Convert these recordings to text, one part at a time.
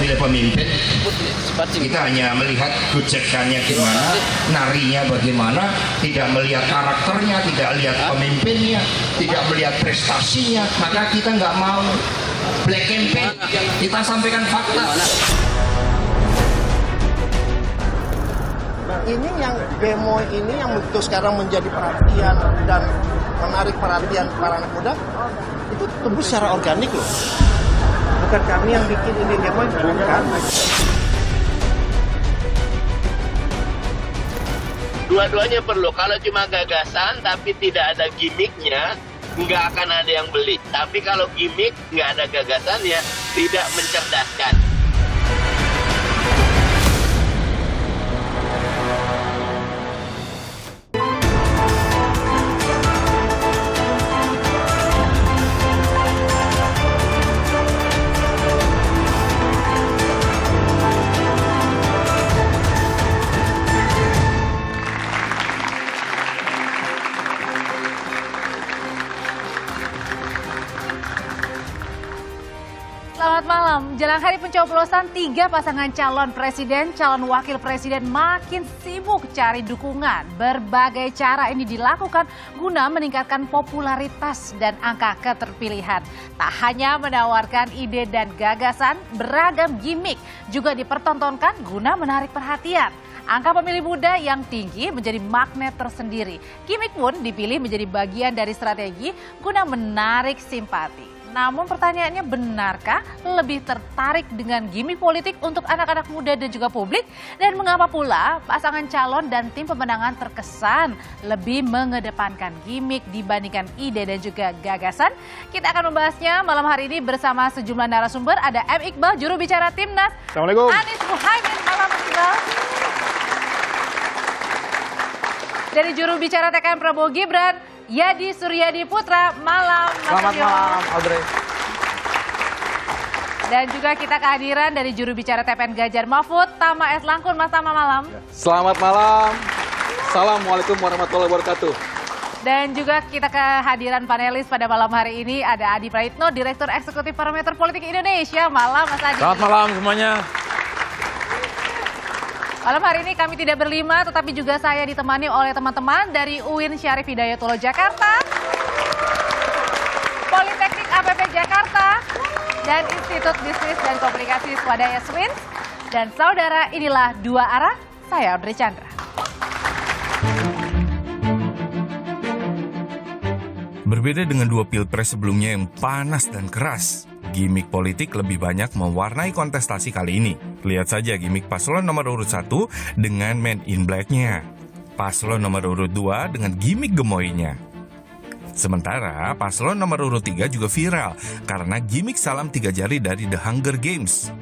memilih pemimpin, kita hanya melihat gojekannya gimana, narinya bagaimana, tidak melihat karakternya, tidak lihat pemimpinnya, tidak melihat prestasinya, maka kita nggak mau black campaign, kita sampaikan fakta. Nah, ini yang demo ini yang betul sekarang menjadi perhatian dan menarik perhatian para anak muda, itu tumbuh secara organik loh. Bukan kami yang bikin ini demo, bukan. Dua-duanya perlu. Kalau cuma gagasan tapi tidak ada gimmicknya, nggak akan ada yang beli. Tapi kalau gimmick nggak ada gagasan, ya tidak mencerdaskan. Selamat malam. Jelang hari pencoblosan, 3 pasangan calon presiden, calon wakil presiden makin sibuk cari dukungan. Berbagai cara ini dilakukan guna meningkatkan popularitas dan angka keterpilihan. Tak hanya menawarkan ide dan gagasan, beragam gimmick juga dipertontonkan guna menarik perhatian. Angka pemilih muda yang tinggi menjadi magnet tersendiri. Gimmick pun dipilih menjadi bagian dari strategi guna menarik simpati. Namun pertanyaannya, benarkah lebih tertarik dengan gimmick politik untuk anak-anak muda dan juga publik? Dan mengapa pula pasangan calon dan tim pemenangan terkesan lebih mengedepankan gimmick dibandingkan ide dan juga gagasan? Kita akan membahasnya malam hari ini bersama sejumlah narasumber. Ada M. Iqbal, juru bicara Timnas. Assalamualaikum. Anies Muhaimin, malam Iqbal. Dari juru bicara TKN Prabowo Gibran, Yadi Suryadi Putra, malam Mas Selamat Yadi. malam, Audrey. Dan juga kita kehadiran dari juru bicara TPN Ganjar Mahfud, Tama S. Langkun. Mas Tama, malam. Selamat malam. Assalamualaikum warahmatullahi wabarakatuh. Dan juga kita kehadiran panelis pada malam hari ini, ada Adi Praitno, Direktur Eksekutif Parameter Politik Indonesia. Malam Mas Adi. Selamat malam semuanya. Malam hari ini kami tidak berlima, tetapi juga saya ditemani oleh teman-teman dari UIN Syarif Hidayatullah Jakarta, Politeknik APP Jakarta, dan Institut Bisnis dan Komunikasi Swadaya Swins. Dan saudara, inilah Dua Arah, saya Audrey Chandra. Berbeda dengan 2 pilpres sebelumnya yang panas dan keras, gimmick politik lebih banyak mewarnai kontestasi kali ini. Lihat saja gimmick paslon nomor urut 1 dengan Men in Black-nya. Paslon nomor urut 2 dengan gimmick gemoynya. Sementara paslon nomor urut 3 juga viral karena gimmick salam 3 jari dari The Hunger Games.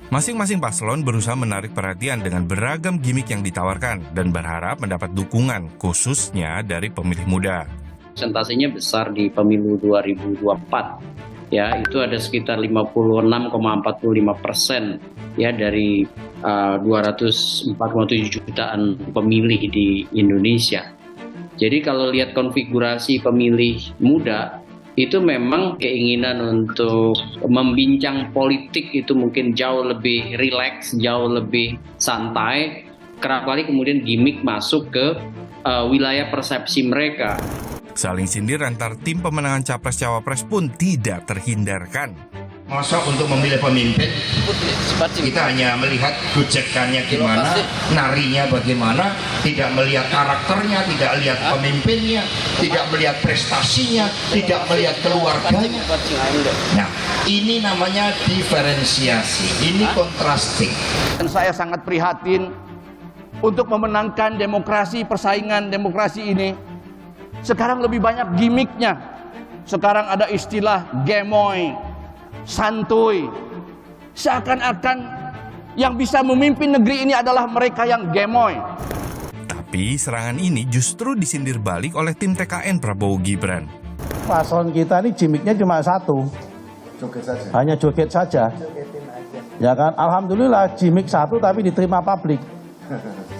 Masing-masing paslon berusaha menarik perhatian dengan beragam gimmick yang ditawarkan dan berharap mendapat dukungan, khususnya dari pemilih muda. Presentasinya besar di pemilu 2024, ya itu ada sekitar 56,45% ya dari 247 jutaan pemilih di Indonesia. Jadi kalau lihat konfigurasi pemilih muda, itu memang keinginan untuk membincang politik itu mungkin jauh lebih rileks, jauh lebih santai. Kerap kali kemudian gimmick masuk ke wilayah persepsi mereka. Saling sindir antar tim pemenangan Capres-Cawapres pun tidak terhindarkan. Masa untuk memilih pemimpin, kita hanya melihat gojekannya gimana, narinya bagaimana, tidak melihat karakternya, tidak lihat pemimpinnya, tidak melihat prestasinya, tidak melihat keluarganya. Nah, ini namanya diferensiasi, ini kontrasting. Dan saya sangat prihatin untuk memenangkan demokrasi, persaingan demokrasi ini. Sekarang lebih banyak gimmicknya. Sekarang ada istilah gemoy, santuy. Seakan-akan yang bisa memimpin negeri ini adalah mereka yang gemoy. Tapi serangan ini justru disindir balik oleh tim TKN Prabowo Gibran. Paslon kita ini gimmicknya cuma satu, joget saja. Hanya joget saja. Ya kan, alhamdulillah gimmick satu tapi diterima publik.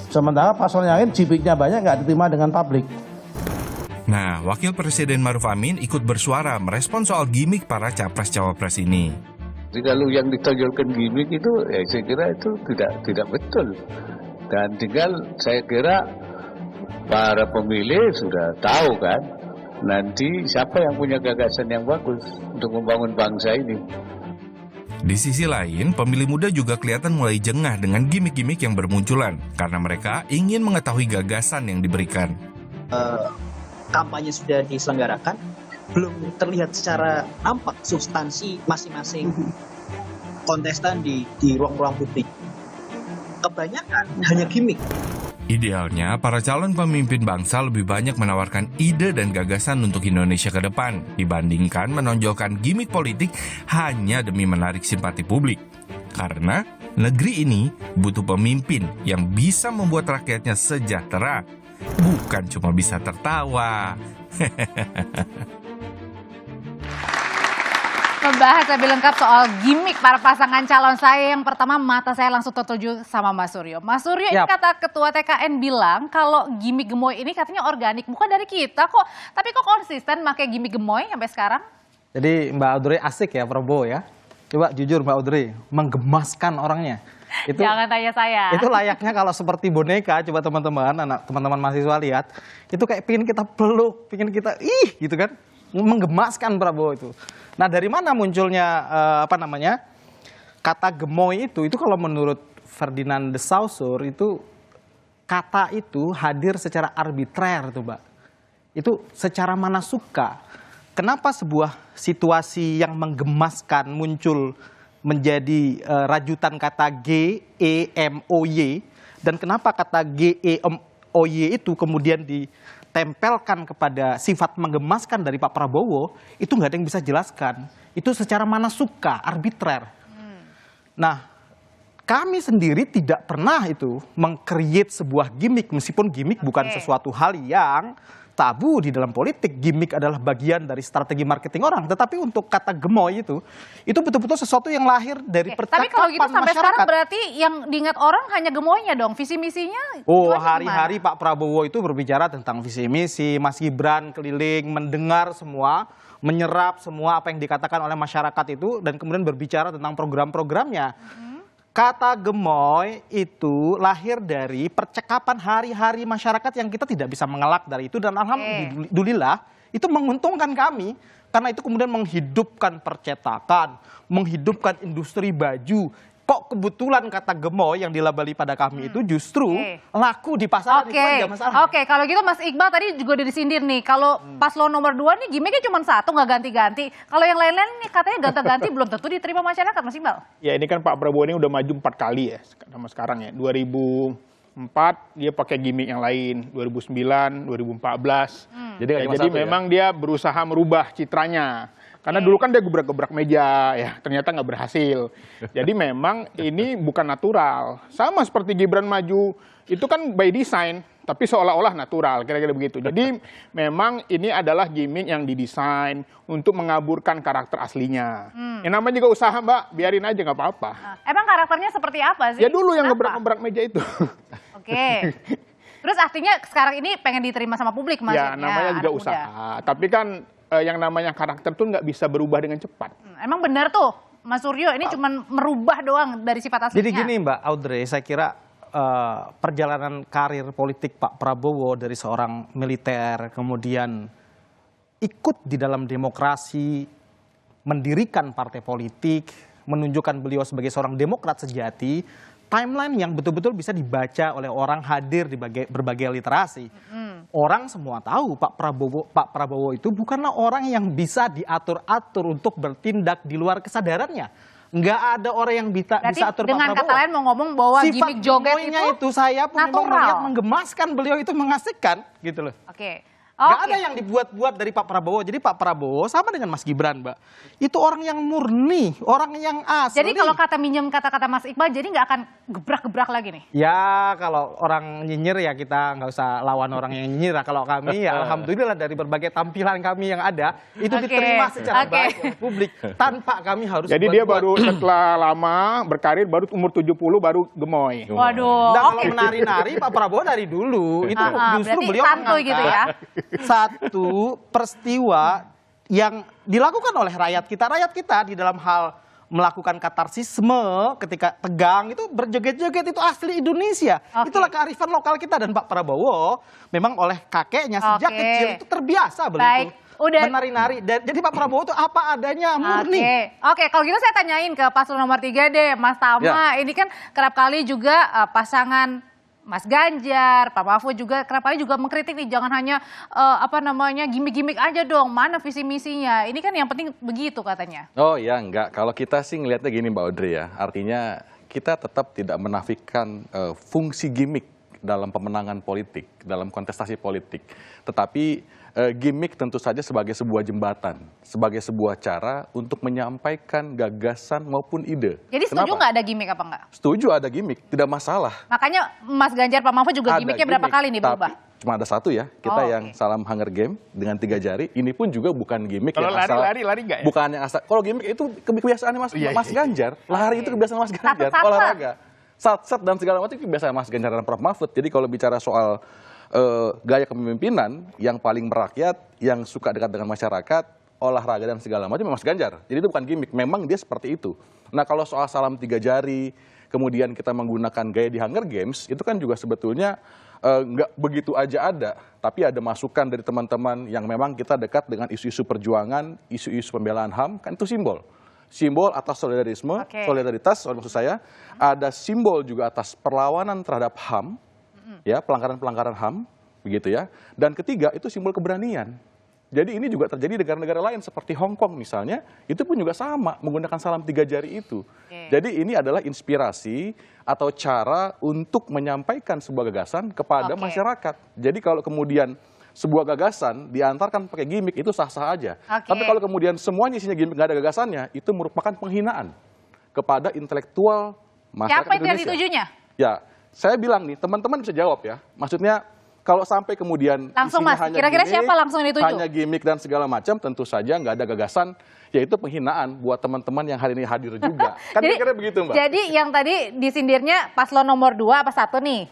Sementara paslon yang lain gimmicknya banyak nggak diterima dengan publik. Nah, Wakil Presiden Maruf Amin ikut bersuara merespon soal gimmick para Capres-Cawapres ini. Jadi kalau yang ditonjolkan gimmick itu, ya saya kira itu tidak betul. Dan tinggal saya kira para pemilih sudah tahu kan, nanti siapa yang punya gagasan yang bagus untuk membangun bangsa ini. Di sisi lain, pemilih muda juga kelihatan mulai jengah dengan gimmick-gimmick yang bermunculan karena mereka ingin mengetahui gagasan yang diberikan. Kampanye sudah diselenggarakan, belum terlihat secara nampak substansi masing-masing kontestan di ruang-ruang publik. Kebanyakan hanya gimmick. Idealnya, para calon pemimpin bangsa lebih banyak menawarkan ide dan gagasan untuk Indonesia ke depan dibandingkan menonjolkan gimmick politik hanya demi menarik simpati publik. Karena negeri ini butuh pemimpin yang bisa membuat rakyatnya sejahtera, bukan cuma bisa tertawa. Membahas lebih lengkap soal gimmick para pasangan calon saya, yang pertama mata saya langsung tertuju sama Mas Suryo. Mas Suryo, ini kata Ketua TKN bilang kalau gimmick gemoy ini katanya organik, bukan dari kita kok. Tapi kok konsisten pakai gimmick gemoy sampai sekarang? Jadi Mbak Audrey asik ya Prabowo ya. Coba jujur Mbak Audrey, menggemaskan orangnya. Itu, jangan tanya saya. Itu layaknya kalau seperti boneka, coba teman-teman mahasiswa lihat. Itu kayak pingin kita peluk, pingin kita gitu kan. Menggemaskan Prabowo itu. Nah, dari mana munculnya kata gemoy itu? Itu kalau menurut Ferdinand de Saussure itu kata itu hadir secara arbitrer tuh, Mbak. Itu secara mana suka. Kenapa sebuah situasi yang menggemaskan muncul menjadi rajutan kata G-E-M-O-Y, dan kenapa kata G-E-M-O-Y itu kemudian ditempelkan kepada sifat menggemaskan dari Pak Prabowo, itu nggak ada yang bisa jelaskan. Itu secara mana suka, arbitrer. Nah, kami sendiri tidak pernah itu meng-create sebuah gimmick, meskipun gimmick bukan sesuatu hal yang tabu di dalam politik. Gimmick adalah bagian dari strategi marketing orang. Tetapi untuk kata gemoy itu betul-betul sesuatu yang lahir dari percakapan masyarakat. Tapi kalau gitu sampai sekarang berarti yang diingat orang hanya gemoynya dong, visi misinya? Oh, hari-hari Pak Prabowo itu berbicara tentang visi misi, Mas Gibran keliling, mendengar semua, menyerap semua apa yang dikatakan oleh masyarakat itu, dan kemudian berbicara tentang program-programnya. Kata gemoy itu lahir dari percakapan hari-hari masyarakat yang kita tidak bisa mengelak dari itu, dan alhamdulillah itu menguntungkan kami karena itu kemudian menghidupkan percetakan, menghidupkan industri baju. Kok kebetulan kata gemoy yang dilabeli pada kami itu justru laku di pasaran, itu aja masalahnya. Oke, kalau gitu Mas Iqbal tadi juga udah disindir nih, kalau paslon nomor 2 nih gimmicknya cuma satu, nggak ganti-ganti. Kalau yang lain-lain nih katanya ganti-ganti belum tentu diterima masyarakat, Mas Iqbal. Ya, ini kan Pak Prabowo ini udah maju 4 kali ya sama sekarang ya. 2004 dia pakai gimmick yang lain, 2009, 2014. Jadi memang dia berusaha merubah citranya. Karena dulu kan dia gebrak-gebrak meja, ya ternyata nggak berhasil. Jadi memang ini bukan natural. Sama seperti Gibran maju, itu kan by design, tapi seolah-olah natural, kira-kira begitu. Jadi memang ini adalah gimmick yang didesain untuk mengaburkan karakter aslinya. Yang namanya juga usaha, Mbak, biarin aja nggak apa-apa. Emang karakternya seperti apa sih? Ya dulu yang gebrak-gebrak meja itu. Oke. Terus artinya sekarang ini pengen diterima sama publik maksudnya? Ya namanya juga usaha. Tapi kan yang namanya karakter tuh nggak bisa berubah dengan cepat. Emang benar tuh, Mas Suryo, ini cuma merubah doang dari sifat aslinya. Jadi gini Mbak Audrey, saya kira perjalanan karir politik Pak Prabowo dari seorang militer, kemudian ikut di dalam demokrasi, mendirikan partai politik, menunjukkan beliau sebagai seorang demokrat sejati, timeline yang betul-betul bisa dibaca oleh orang hadir di berbagai literasi. Orang semua tahu Pak Prabowo itu bukanlah orang yang bisa diatur-atur untuk bertindak di luar kesadarannya. Nggak ada orang yang bisa atur Pak Prabowo. Dengan kata lain mau ngomong bahwa gimmick joget itu saya pun memang melihat menggemaskan, beliau itu mengasihkan gitu loh. Oke. Nggak ada yang dibuat-buat dari Pak Prabowo. Jadi Pak Prabowo sama dengan Mas Gibran, Mbak. Itu orang yang murni, orang yang asli. Jadi kalau kata minjem kata-kata Mas Iqbal, jadi nggak akan gebrak-gebrak lagi nih? Ya kalau orang nyinyir ya kita nggak usah lawan orang yang nyinyir. Kalau kami ya alhamdulillah dari berbagai tampilan kami yang ada, itu diterima secara baik oleh publik. Tanpa kami harus jadi dia baru setelah lama berkarir, baru umur 70 baru gemoy. Waduh. Nah, kalau menari-nari Pak Prabowo dari dulu. Itu justru beliau mengangkat gitu ya? Satu peristiwa yang dilakukan oleh rakyat kita di dalam hal melakukan katarsisme ketika tegang itu berjoget-joget itu asli Indonesia. Itulah kearifan lokal kita, dan Pak Prabowo memang oleh kakeknya sejak kecil itu terbiasa begitu. Menari-nari. Jadi Pak Prabowo itu apa adanya, murni. Oke, kalau gitu saya tanyain ke paslon nomor 3 deh, Mas Tama. Ini kan kerap kali juga pasangan Mas Ganjar, Pak Mahfud juga kerap kali juga mengkritik nih, jangan hanya gimmick-gimmick aja dong, mana visi misinya. Ini kan yang penting begitu katanya. Oh ya, enggak. Kalau kita sih ngelihatnya gini Mbak Audrey ya, artinya kita tetap tidak menafikan fungsi gimmick dalam pemenangan politik, dalam kontestasi politik. Tetapi gimmick tentu saja sebagai sebuah jembatan, sebagai sebuah cara untuk menyampaikan gagasan maupun ide. Jadi setuju nggak ada gimmick apa enggak? Setuju ada gimmick, tidak masalah. Makanya Mas Ganjar, Pak Mahfud juga gimmicknya berapa kali nih berubah? Cuma ada satu ya, kita yang salam Hunger Game dengan 3 jari, ini pun juga bukan gimmick yang asal. Kalau lari nggak ya? Bukan yang asal. Kalau gimmick itu kebiasaan Mas Ganjar, lari itu kebiasaan Mas Ganjar, olahraga. Sat-sat dan segala macam itu kebiasaan Mas Ganjar dan Prof Mahfud. Jadi kalau bicara soal gaya kepemimpinan yang paling merakyat, yang suka dekat dengan masyarakat, olahraga dan segala macam Mas Ganjar. Jadi itu bukan gimmick, memang dia seperti itu. Nah kalau soal salam 3 jari, kemudian kita menggunakan gaya di Hunger Games, itu kan juga sebetulnya nggak begitu aja ada, tapi ada masukan dari teman-teman yang memang kita dekat dengan isu-isu perjuangan, isu-isu pembelaan HAM, kan itu simbol. Simbol atas solidarisme, solidaritas, maksud saya, ada simbol juga atas perlawanan terhadap HAM, ya pelanggaran-pelanggaran HAM, begitu ya. Dan ketiga itu simbol keberanian. Jadi ini juga terjadi di negara-negara lain seperti Hong Kong misalnya, itu pun juga sama menggunakan salam 3 jari itu. Jadi ini adalah inspirasi atau cara untuk menyampaikan sebuah gagasan kepada masyarakat. Jadi kalau kemudian sebuah gagasan diantarkan pakai gimmick itu sah-sah aja. Tapi kalau kemudian semuanya isinya gimmick nggak ada gagasannya, itu merupakan penghinaan kepada intelektual masyarakat Indonesia. Siapa itu yang ditujunya? Ya. Saya bilang nih, teman-teman bisa jawab ya. Maksudnya kalau sampai kemudian langsung Mas, kira-kira siapa langsung yang dituju? Hanya gimmick dan segala macam, tentu saja nggak ada gagasan, yaitu penghinaan buat teman-teman yang hari ini hadir juga. Kan kira-kira begitu Mbak. Jadi yang tadi disindirnya paslon nomor 2 apa 1 nih?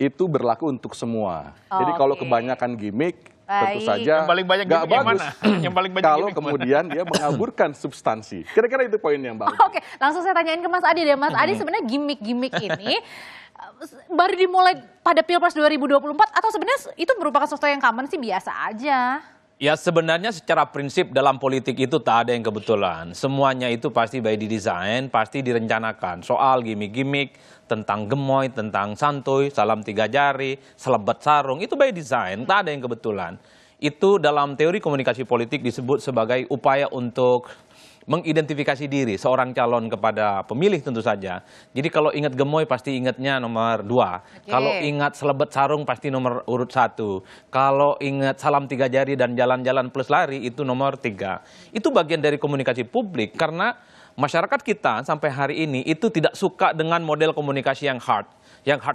Itu berlaku untuk semua. Jadi kalau kebanyakan gimmick, tentu saja yang paling banyak nggak bagus. Yang paling banyak kalau kemudian dia mengaburkan substansi. Kira-kira itu poinnya Mbak. Oke, langsung saya tanyain ke Mas Adi deh. Mas Adi sebenarnya gimmick-gimmick ini baru dimulai pada Pilpres 2024 atau sebenarnya itu merupakan sesuatu yang common sih, biasa aja? Ya sebenarnya secara prinsip dalam politik itu tak ada yang kebetulan. Semuanya itu pasti by design, pasti direncanakan. Soal gimmick-gimmick, tentang gemoy, tentang santuy, salam 3 jari, selebat sarung, itu by design, tak ada yang kebetulan. Itu dalam teori komunikasi politik disebut sebagai upaya untuk mengidentifikasi diri seorang calon kepada pemilih tentu saja. Jadi kalau ingat gemoy pasti ingatnya nomor 2. Kalau ingat selebet sarung pasti nomor urut 1. Kalau ingat salam 3 jari dan jalan-jalan plus lari itu nomor 3. Itu bagian dari komunikasi publik karena masyarakat kita sampai hari ini itu tidak suka dengan model komunikasi yang hard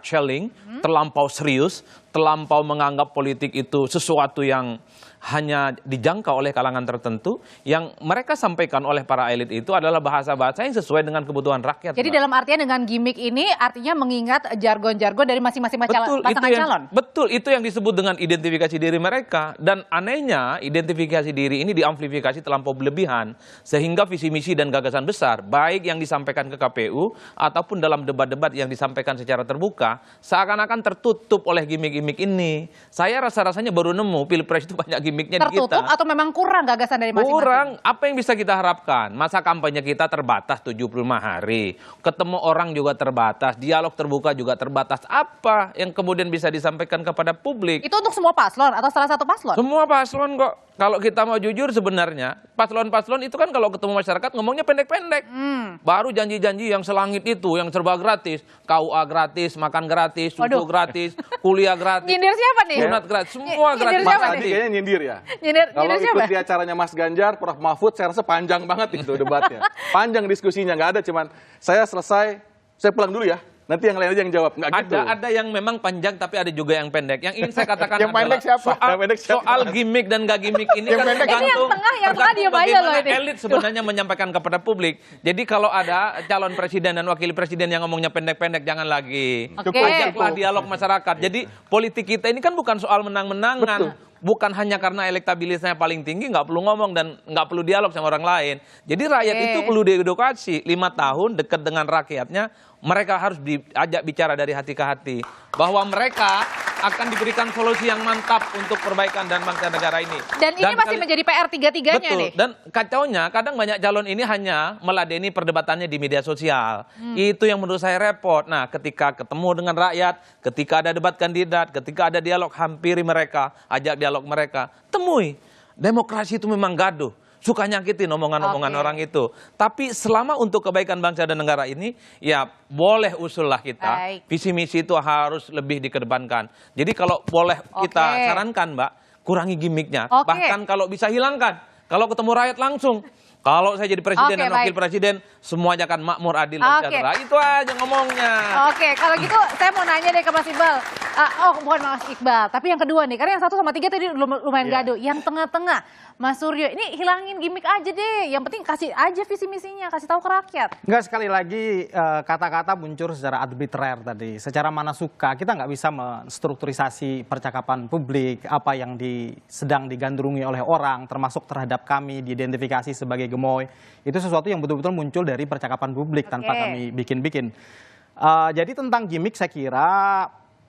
selling, terlampau serius, terlampau menganggap politik itu sesuatu yang hanya dijangkau oleh kalangan tertentu. Yang mereka sampaikan oleh para elit itu adalah bahasa-bahasa yang sesuai dengan kebutuhan rakyat. Jadi dalam artian dengan gimmick ini artinya mengingat jargon-jargon dari masing-masing pasangan calon. Betul, itu yang disebut dengan identifikasi diri mereka. Dan anehnya identifikasi diri ini diamplifikasi terlampau berlebihan. Sehingga visi misi dan gagasan besar, baik yang disampaikan ke KPU ataupun dalam debat-debat yang disampaikan secara terbuka, seakan-akan tertutup oleh gimmick-gimmick ini. Saya rasa-rasanya baru nemu Pilpres itu banyak gimmicknya di kita. Tertutup atau memang kurang gagasan dari masing-masing? Kurang. Apa yang bisa kita harapkan? Masa kampanye kita terbatas 75 hari. Ketemu orang juga terbatas. Dialog terbuka juga terbatas. Apa yang kemudian bisa disampaikan kepada publik? Itu untuk semua paslon atau salah satu paslon? Semua paslon kok. Kalau kita mau jujur sebenarnya, paslon-paslon itu kan kalau ketemu masyarakat ngomongnya pendek-pendek. Baru janji-janji yang selangit itu, yang serba gratis. KUA gratis, makan gratis, susu gratis, kuliah gratis. Nyindir siapa nih? Sunat gratis, semua gratis. Mas Adi kayaknya nyindir ya. Kalau ikut siapa? di acaranya Mas Ganjar, Prof Mahfud, saya rasa panjang banget itu debatnya. Panjang diskusinya, nggak ada cuman saya selesai, saya pulang dulu ya. Nanti yang lain aja yang jawab. Nggak gitu. Ada yang memang panjang tapi ada juga yang pendek. Yang ingin saya katakan yang pendek siapa? Soal gimmick dan nggak gimmick ini kan tergantung bagaimana elit sebenarnya menyampaikan kepada publik. Jadi kalau ada calon presiden dan wakil presiden yang ngomongnya pendek-pendek, jangan lagi. Ajaklah dialog masyarakat. Jadi politik kita ini kan bukan soal menang-menangan. bukan hanya karena elektabilitasnya paling tinggi, nggak perlu ngomong dan nggak perlu dialog sama orang lain. Jadi rakyat itu perlu diedukasi. 5 tahun dekat dengan rakyatnya, mereka harus diajak bicara dari hati ke hati. Bahwa mereka akan diberikan solusi yang mantap untuk perbaikan dan bangsa negara ini. Dan ini masih menjadi PR tiga-tiganya betul. nih. Dan kacaunya kadang banyak calon ini hanya meladeni perdebatannya di media sosial. Itu yang menurut saya repot. Nah, ketika ketemu dengan rakyat, ketika ada debat kandidat, ketika ada dialog, hampiri mereka, ajak dialog mereka. Temui. Demokrasi itu memang gaduh. Suka nyakitin omongan-omongan orang itu. Tapi selama untuk kebaikan bangsa dan negara ini, ya boleh usullah kita. Visi misi itu harus lebih dikedepankan. Jadi kalau boleh kita sarankan, Mbak, kurangi gimmicknya. Bahkan kalau bisa hilangkan. Kalau ketemu rakyat langsung. Kalau saya jadi presiden dan wakil presiden, semuanya akan makmur, adil, dan sejahtera. Itu aja ngomongnya. Oke, kalau gitu saya mau nanya deh ke Mas Iqbal. Bukan Mas Iqbal, tapi yang kedua nih. Karena yang 1 sama 3 tadi lumayan gaduh. Yang tengah-tengah, Mas Suryo, ini hilangin gimmick aja deh. Yang penting kasih aja visi misinya, kasih tahu ke rakyat. Enggak, sekali lagi kata-kata muncul secara arbitrer tadi. Secara mana suka, kita nggak bisa menstrukturisasi percakapan publik, apa yang sedang digandrungi oleh orang, termasuk terhadap kami, diidentifikasi sebagai gemoy. Itu sesuatu yang betul-betul muncul dari percakapan publik tanpa kami bikin-bikin. Jadi tentang gimmick saya kira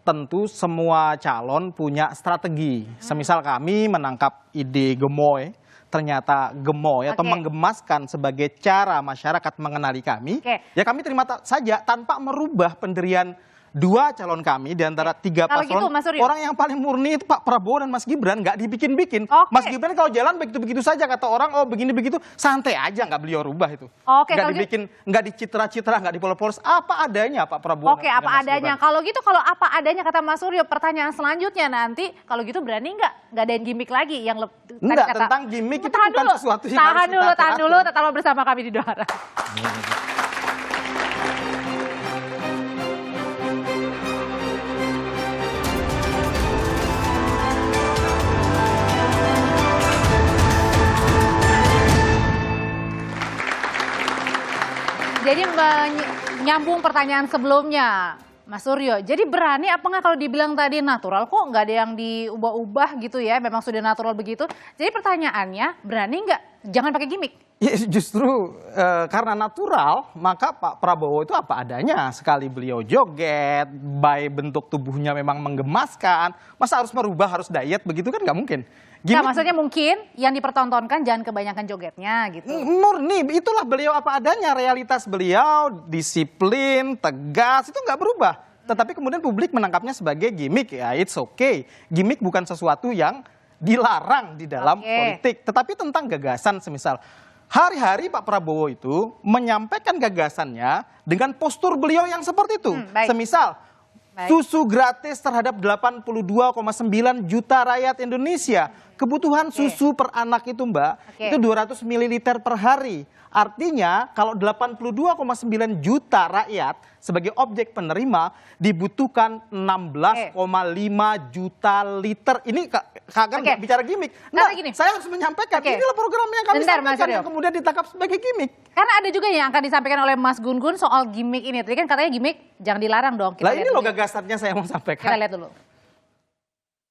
tentu semua calon punya strategi. Semisal kami menangkap ide gemoy, ternyata gemoy atau menggemaskan sebagai cara masyarakat mengenali kami, ya kami terima saja tanpa merubah pendirian 2 calon kami di antara 3 paslon. Gitu, orang yang paling murni itu Pak Prabowo dan Mas Gibran, nggak dibikin-bikin. Mas Gibran kalau jalan begitu-begitu saja, kata orang, oh begini-begitu, santai aja, nggak beliau rubah itu. Nggak dibikin, nggak dicitra-citra, nggak dipolos-polos, apa adanya Pak Prabowo. Apa adanya. Kalau gitu, kalau apa adanya kata Mas Suryo, pertanyaan selanjutnya nanti, kalau gitu berani nggak adain gimmick lagi yang enggak, tentang gimmick itu bukan sesuatu yang harus kita tahan dulu, tetap bersama kami di Dua Arah. Jadi menyambung pertanyaan sebelumnya, Mas Suryo. Jadi berani apa nggak kalau dibilang tadi natural, kok nggak ada yang diubah-ubah gitu ya, memang sudah natural begitu. Jadi pertanyaannya, berani nggak? Jangan pakai gimmick. Ya, justru karena natural, maka Pak Prabowo itu apa adanya. Sekali beliau joget, by bentuk tubuhnya memang menggemaskan, masa harus merubah, harus diet, begitu kan nggak mungkin. Nah, maksudnya mungkin yang dipertontonkan jangan kebanyakan jogetnya gitu. Murni, itulah beliau apa adanya, realitas beliau, disiplin, tegas, itu nggak berubah. Tetapi kemudian publik menangkapnya sebagai gimmick, ya it's okay. Gimmick bukan sesuatu yang dilarang di dalam politik. Tetapi tentang gagasan semisal, hari-hari Pak Prabowo itu menyampaikan gagasannya dengan postur beliau yang seperti itu. Semisal, susu gratis terhadap 82,9 juta rakyat Indonesia. Kebutuhan susu per anak itu, Mbak, itu 200 ml per hari. Artinya kalau 82,9 juta rakyat sebagai objek penerima dibutuhkan 16,5 juta liter. Ini kan nggak bicara gimmick. Nah, saya harus menyampaikan inilah program yang kami sampaikan yang kemudian ditangkap sebagai gimmick. Karena ada juga yang akan disampaikan oleh Mas Gun-Gun soal gimmick ini. Tadi kan katanya gimmick jangan dilarang dong. Lah ini loh gagasannya saya mau sampaikan. Kita lihat dulu.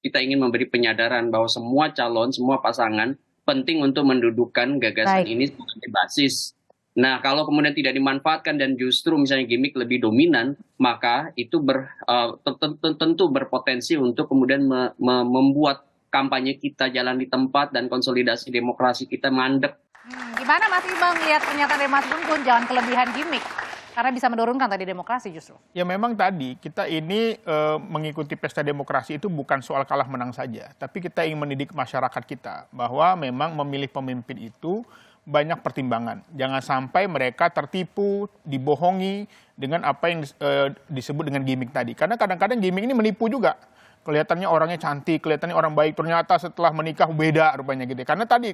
Kita ingin memberi penyadaran bahwa semua calon, semua pasangan penting untuk mendudukan gagasan ini sebagai basis. Nah, kalau kemudian tidak dimanfaatkan dan justru misalnya gimmick lebih dominan, maka itu tentu berpotensi untuk kemudian membuat kampanye kita jalan di tempat dan konsolidasi demokrasi kita mandek. Gimana Mas Iqbal melihat pernyataan dari Mas Gun-Gun, jangan kelebihan gimmick? Karena bisa menurunkan tadi demokrasi justru. Ya memang tadi kita ini mengikuti pesta demokrasi itu bukan soal kalah menang saja. Tapi kita ingin mendidik masyarakat kita bahwa memang memilih pemimpin itu banyak pertimbangan. Jangan sampai mereka tertipu, dibohongi dengan apa yang disebut dengan gimmick tadi. Karena kadang-kadang gimmick ini menipu juga. Kelihatannya orangnya cantik, kelihatannya orang baik, ternyata setelah menikah beda rupanya gitu.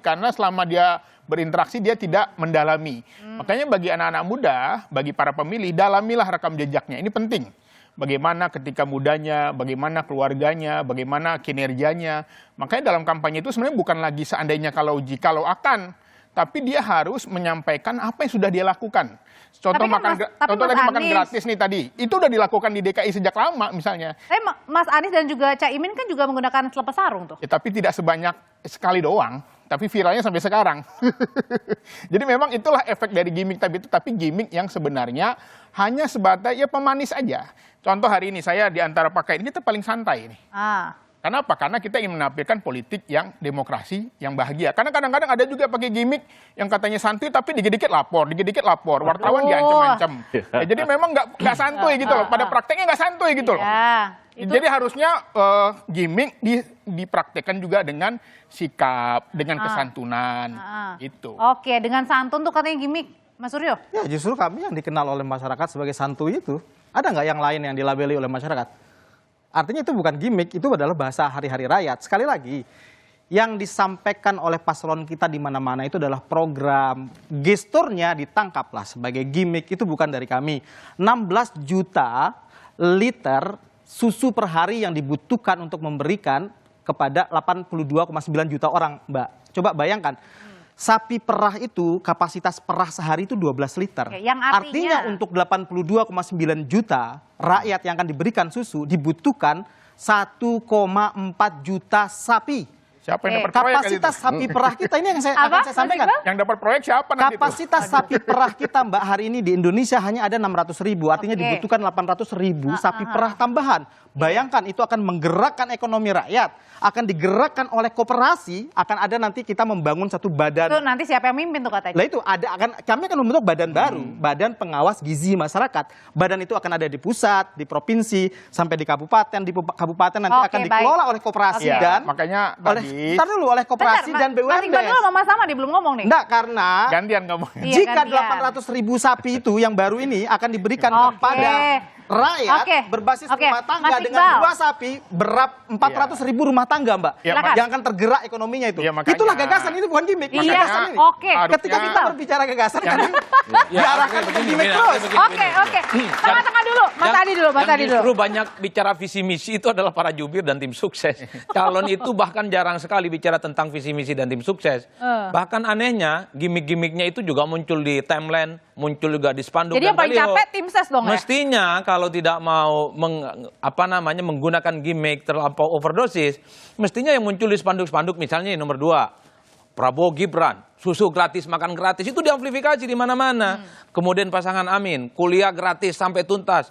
Karena selama dia berinteraksi dia tidak mendalami. Makanya bagi anak-anak muda, bagi para pemilih, dalamilah rekam jejaknya. Ini penting. Bagaimana ketika mudanya, bagaimana keluarganya, bagaimana kinerjanya. Makanya dalam kampanye itu sebenarnya bukan lagi seandainya kalau akan, tapi dia harus menyampaikan apa yang sudah dia lakukan. Contoh Mas makan Anies, gratis nih tadi, itu udah dilakukan di DKI sejak lama misalnya. Tapi Mas Anies dan juga Caimin kan juga menggunakan selepas sarung tuh. Ya, tapi tidak sebanyak sekali doang, tapi viralnya sampai sekarang. Jadi memang itulah efek dari gimmick tapi gimmick yang sebenarnya hanya sebatas ya pemanis aja. Contoh hari ini saya di antara pakai ini kita paling santai nih. Kenapa? Karena kita ingin menampilkan politik yang demokrasi, yang bahagia. Karena kadang-kadang ada juga pakai gimmick yang katanya santuy tapi dikit-dikit lapor, wartawan diancam-ancam. Ya, jadi memang nggak santuy gitu loh. Pada prakteknya nggak santuy gitu loh. Jadi harusnya gimmick dipraktekkan juga dengan sikap, dengan kesantunan, gitu. Oke, dengan santun tuh katanya gimmick, Mas Suryo? Ya justru kami yang dikenal oleh masyarakat sebagai santuy itu. Ada nggak yang lain yang dilabeli oleh masyarakat? Artinya itu bukan gimmick, itu adalah bahasa hari-hari rakyat. Sekali lagi, yang disampaikan oleh paslon kita di mana-mana itu adalah program, gesturnya ditangkaplah sebagai gimmick, itu bukan dari kami. 16 juta liter susu per hari yang dibutuhkan untuk memberikan kepada 82,9 juta orang, Mbak. Coba bayangkan. Sapi perah itu, kapasitas perah sehari itu 12 liter. Yang artinya untuk 82,9 juta rakyat yang akan diberikan susu dibutuhkan 1,4 juta sapi. Siapa yang dapat proyek? Kapasitas sapi perah kita ini yang akan saya sampaikan. Yang dapat proyek siapa nanti? Kapasitas sapi perah kita, Mbak, hari ini di Indonesia hanya ada 600.000. Artinya dibutuhkan 800.000 sapi perah tambahan. Bayangkan itu akan menggerakkan ekonomi rakyat, akan digerakkan oleh koperasi, akan ada nanti kita membangun satu badan. Itu nanti siapa yang mimpin tuh katanya? Lah itu kami akan membentuk badan baru, Badan Pengawas Gizi Masyarakat. Badan itu akan ada di pusat, di provinsi, sampai di kabupaten. Di kabupaten nanti akan dikelola oleh koperasi dan makanya oleh koperasi dan BUMD. Mas Iqbal dulu sama sama dia belum ngomong nih. Enggak, karena gantian ngomong. Jika 800.000 sapi itu yang baru ini akan diberikan kepada rakyat berbasis rumah tangga dengan 2 sapi berap 400.000 rumah tangga, Mbak. Yang akan tergerak ekonominya itu. Itulah gagasan, ini bukan gimmick. Iya, Ketika kita berbicara gagasan kan diarahkan ke gimmick terus. Oke. Tengah-tengah dulu, Mas Adi dulu. Justru banyak bicara visi misi itu adalah para jubir dan tim sukses. Calon itu bahkan jarang sekali bicara tentang visi misi dan tim sukses. Bahkan anehnya gimmick-gimmicknya itu juga muncul di timeline, muncul juga di spanduk. Jadi yang paling capek tim ses dong ya? Mestinya kalau tidak mau menggunakan gimmick terlampau overdosis, mestinya yang muncul di spanduk-spanduk misalnya nomor 2, Prabowo Gibran, susu gratis, makan gratis, itu diamplifikasi di mana-mana. Kemudian pasangan Amin, kuliah gratis sampai tuntas.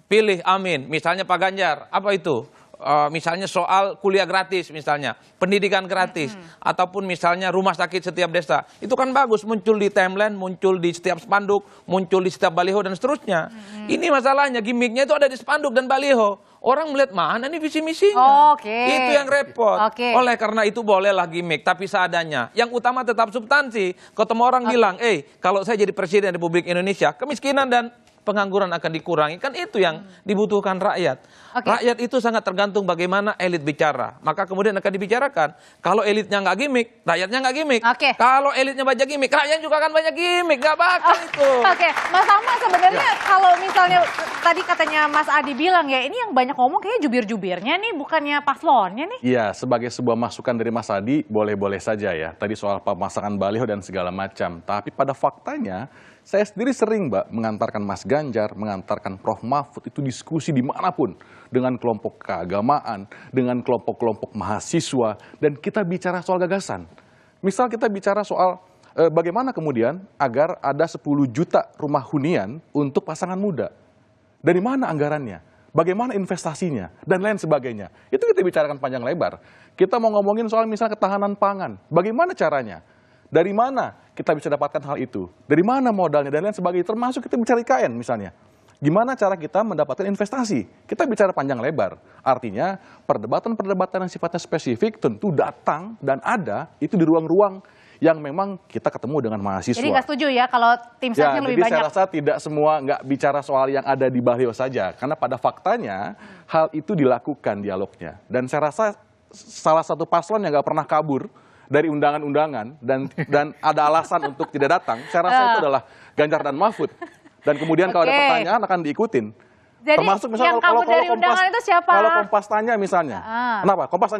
Pilih Amin, misalnya Pak Ganjar, apa itu? Misalnya soal kuliah gratis misalnya, pendidikan gratis, ataupun misalnya rumah sakit setiap desa. Itu kan bagus, muncul di timeline, muncul di setiap spanduk, muncul di setiap baliho dan seterusnya. Ini masalahnya, gimmicknya itu ada di spanduk dan baliho. Orang melihat mana nih visi misinya. Itu yang repot. Oleh karena itu bolehlah gimmick, tapi seadanya. Yang utama tetap substansi. Ketemu orang bilang, kalau saya jadi presiden Republik Indonesia, kemiskinan dan pengangguran akan dikurangi. Kan itu yang dibutuhkan rakyat. Rakyat itu sangat tergantung bagaimana elit bicara. Maka kemudian akan dibicarakan. Kalau elitnya nggak gimmick, rakyatnya nggak gimmick. Kalau elitnya banyak gimmick, rakyat juga akan banyak gimmick. Nggak bakal itu. Mas Ahmad sebenarnya kalau misalnya tadi katanya Mas Adi bilang ya, ini yang banyak ngomong kayaknya jubir-jubirnya nih, bukannya paslonnya nih. Iya, sebagai sebuah masukan dari Mas Adi, boleh-boleh saja ya. Tadi soal pemasangan baliho dan segala macam. Tapi pada faktanya, saya sendiri sering, Mbak, mengantarkan Mas Ganjar, mengantarkan Prof. Mahfud itu diskusi dimanapun. Dengan kelompok keagamaan, dengan kelompok-kelompok mahasiswa, dan kita bicara soal gagasan. Misal kita bicara soal bagaimana kemudian agar ada 10 juta rumah hunian untuk pasangan muda. Dari mana anggarannya? Bagaimana investasinya? Dan lain sebagainya. Itu kita bicarakan panjang lebar. Kita mau ngomongin soal misalnya ketahanan pangan. Bagaimana caranya? Dari mana kita bisa dapatkan hal itu? Dari mana modalnya dan lain sebagainya? Termasuk kita bicara IKN misalnya. Gimana cara kita mendapatkan investasi? Kita bicara panjang lebar. Artinya perdebatan-perdebatan yang sifatnya spesifik tentu datang dan ada itu di ruang-ruang yang memang kita ketemu dengan mahasiswa. Jadi nggak setuju ya kalau tim sesnya lebih banyak? Jadi saya rasa tidak semua nggak bicara soal yang ada di baliho saja. Karena pada faktanya hal itu dilakukan dialognya. Dan saya rasa salah satu paslon yang nggak pernah kabur dari undangan-undangan dan ada alasan untuk tidak datang, saya rasa itu adalah Ganjar dan Mahfud. Dan kemudian kalau ada pertanyaan akan diikutin. Jadi Termasuk misalnya yang kabur dari undangan itu siapa? Kalau Kompas tanya misalnya, kenapa? Kompas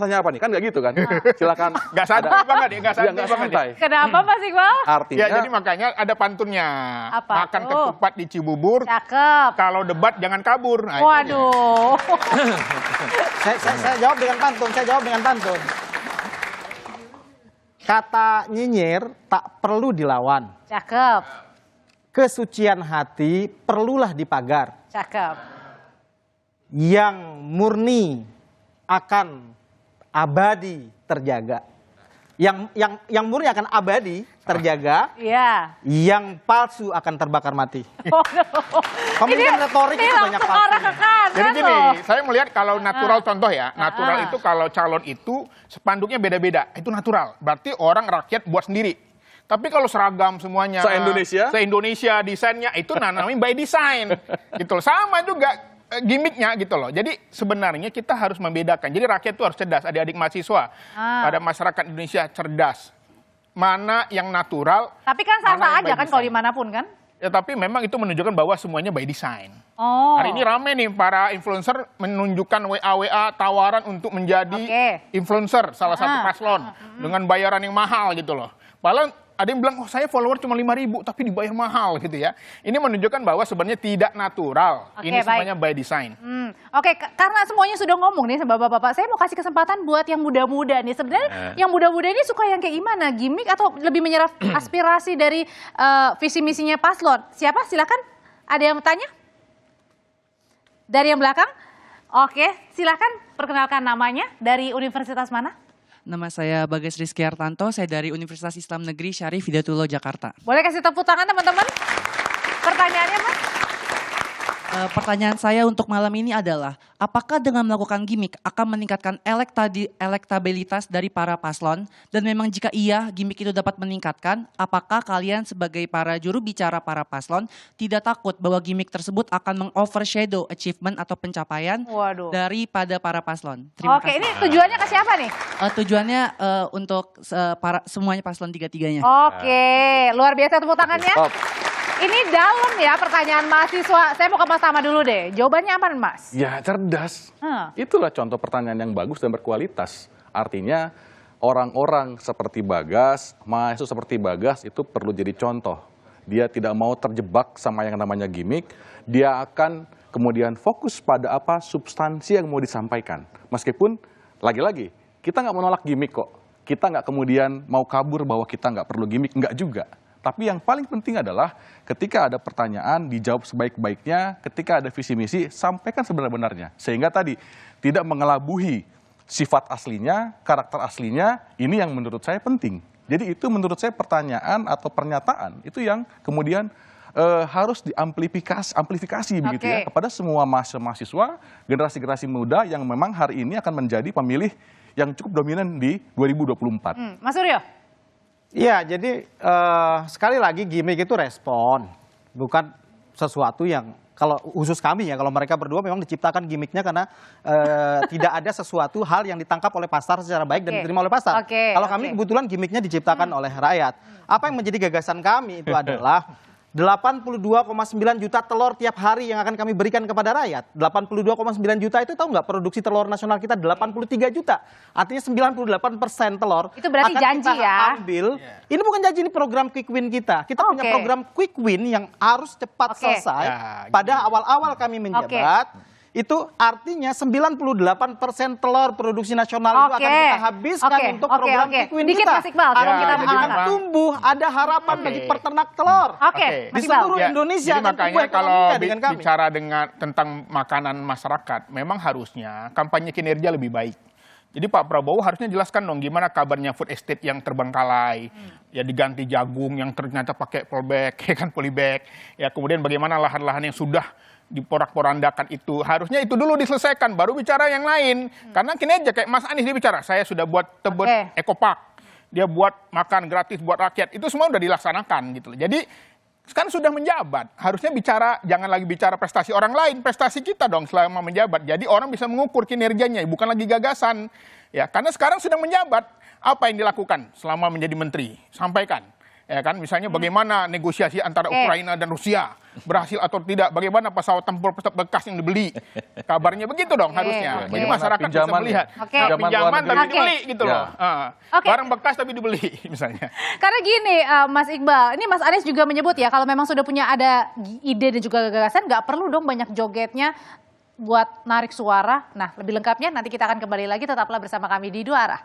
tanya apa nih? Kan nggak gitu kan? Silakan. Nggak santai banget ya, nggak santai banget ya. Kenapa Mas Iqbal? Artinya, Ya jadi makanya ada pantunnya. Apa Makan tuh? ketupat di Cibubur. Cakep. Kalau debat jangan kabur. Nah, itu dia. Waduh. Saya jawab dengan pantun. Kata nyinyir tak perlu dilawan. Cakep. Kesucian hati perlulah dipagar. Cakep. Yang murni akan abadi terjaga. Yang murni akan abadi terjaga. Iya. Yang palsu akan terbakar mati. Pemilihan retorik ini itu banyak langsung arah ke palsunya. kanan Jadi gini, loh. saya melihat kalau natural contoh ya, natural itu kalau calon itu spanduknya beda-beda, itu natural. Berarti orang rakyat buat sendiri. Tapi kalau seragam semuanya, se-Indonesia desainnya itu namanya by design, gitu loh. Sama juga gimmicknya gitu loh. Jadi sebenarnya kita harus membedakan. Jadi rakyat itu harus cerdas, adik-adik mahasiswa, pada masyarakat Indonesia cerdas. Mana yang natural? Tapi kan sah-sah mana yang aja by kan kalau design. dimanapun kan? Ya tapi memang itu menunjukkan bahwa semuanya by design. Oh. Hari ini rame nih para influencer menunjukkan WA tawaran untuk menjadi influencer salah satu paslon dengan bayaran yang mahal gitu loh. Padahal ada yang bilang, oh saya follower cuma 5.000 tapi dibayar mahal gitu ya. Ini menunjukkan bahwa sebenarnya tidak natural. Oke, Ini baik. semuanya by design. Oke, karena semuanya sudah ngomong nih sama bapak-bapak, saya mau kasih kesempatan buat yang muda-muda nih. Sebenarnya yang muda-muda ini suka yang kayak gimana? Gimmick atau lebih menyerap aspirasi dari visi misinya paslon? Siapa? Silakan. Ada yang tanya? Dari yang belakang? Oke, silakan perkenalkan namanya, dari universitas mana? Nama saya Bagas Rizky Artanto, saya dari Universitas Islam Negeri Syarif Hidayatullah Jakarta. Boleh kasih tepuk tangan teman-teman? Pertanyaannya Mas? Pertanyaan saya untuk malam ini adalah, apakah dengan melakukan gimmick akan meningkatkan elektabilitas dari para paslon? Dan memang jika iya, gimmick itu dapat meningkatkan, apakah kalian sebagai para juru bicara para paslon tidak takut bahwa gimmick tersebut akan meng-overshadow achievement atau pencapaian daripada para paslon? Terima Oke, kasih. ini tujuannya ke siapa nih? Tujuannya untuk semuanya paslon tiga-tiganya. Oke, luar biasa tepuk tangannya. Ini dalam ya pertanyaan mahasiswa. Saya mau ke Mas Tama dulu deh. Jawabannya apa Mas? Ya cerdas. Itulah contoh pertanyaan yang bagus dan berkualitas. Artinya orang-orang seperti Bagas, mahasiswa seperti Bagas itu perlu jadi contoh. Dia tidak mau terjebak sama yang namanya gimmick. Dia akan kemudian fokus pada apa substansi yang mau disampaikan. Meskipun lagi-lagi kita nggak menolak gimmick kok. Kita nggak kemudian mau kabur bahwa kita nggak perlu gimmick, nggak juga. Tapi yang paling penting adalah ketika ada pertanyaan dijawab sebaik-baiknya, ketika ada visi misi sampaikan sebenar-benarnya. Sehingga tadi tidak mengelabuhi sifat aslinya, karakter aslinya, ini yang menurut saya penting. Jadi itu menurut saya pertanyaan atau pernyataan itu yang kemudian harus diamplifikasi begitu ya kepada semua mahasiswa, generasi-generasi muda yang memang hari ini akan menjadi pemilih yang cukup dominan di 2024. Mas Suryo? Iya, jadi sekali lagi gimmick itu respon, bukan sesuatu yang kalau khusus kami ya, kalau mereka berdua memang diciptakan gimmicknya karena tidak ada sesuatu hal yang ditangkap oleh pasar secara baik dan diterima oleh pasar. Kalau kami kebetulan gimmicknya diciptakan oleh rakyat. Apa yang menjadi gagasan kami itu adalah 82,9 juta telur tiap hari yang akan kami berikan kepada rakyat. 82,9 juta itu tahu nggak produksi telur nasional kita 83 juta. Artinya 98% telur. Itu berarti akan janji kita ya. ambil. Ini bukan janji, ini program quick win kita. Kita punya program quick win yang harus cepat selesai. Pada awal-awal kami menjabat. Itu artinya 98% telur produksi nasional itu akan kita habiskan untuk program quick win Dikit kita. Mas Iqbal, sebelum kita Jadi mengalami. akan tumbuh, ada harapan bagi peternak telur. Di seluruh Indonesia Jadi akan makanya tumbuh kalau ekonominya dengan kami. bicara tentang makanan masyarakat, memang harusnya kampanye kinerja lebih baik. Jadi Pak Prabowo harusnya jelaskan dong gimana kabarnya food estate yang terbengkalai, ya diganti jagung yang ternyata pakai polybag, ya kan polybag, ya kemudian bagaimana lahan-lahan yang sudah diporak-porandakan itu, harusnya itu dulu diselesaikan, baru bicara yang lain. Karena kinerja kayak Mas Anies dia bicara, saya sudah buat Tebet Ekopark, dia buat makan gratis buat rakyat, itu semua udah dilaksanakan gitu. Jadi kan sudah menjabat, harusnya bicara, jangan lagi bicara prestasi orang lain, prestasi kita dong selama menjabat. Jadi orang bisa mengukur kinerjanya, bukan lagi gagasan. Ya, karena sekarang sedang menjabat, apa yang dilakukan selama menjadi menteri? Sampaikan. Ya kan, misalnya bagaimana negosiasi antara Ukraina dan Rusia berhasil atau tidak, bagaimana pesawat tempur bekas yang dibeli, kabarnya begitu dong harusnya. Jadi masyarakat bisa melihat pinjaman tapi dibeli gitu loh. Barang bekas tapi dibeli misalnya. Karena gini Mas Iqbal, ini Mas Anies juga menyebut ya kalau memang sudah punya ada ide dan juga gagasan, nggak perlu dong banyak jogetnya buat narik suara. Nah, lebih lengkapnya nanti kita akan kembali lagi, tetaplah bersama kami di Dua Arah.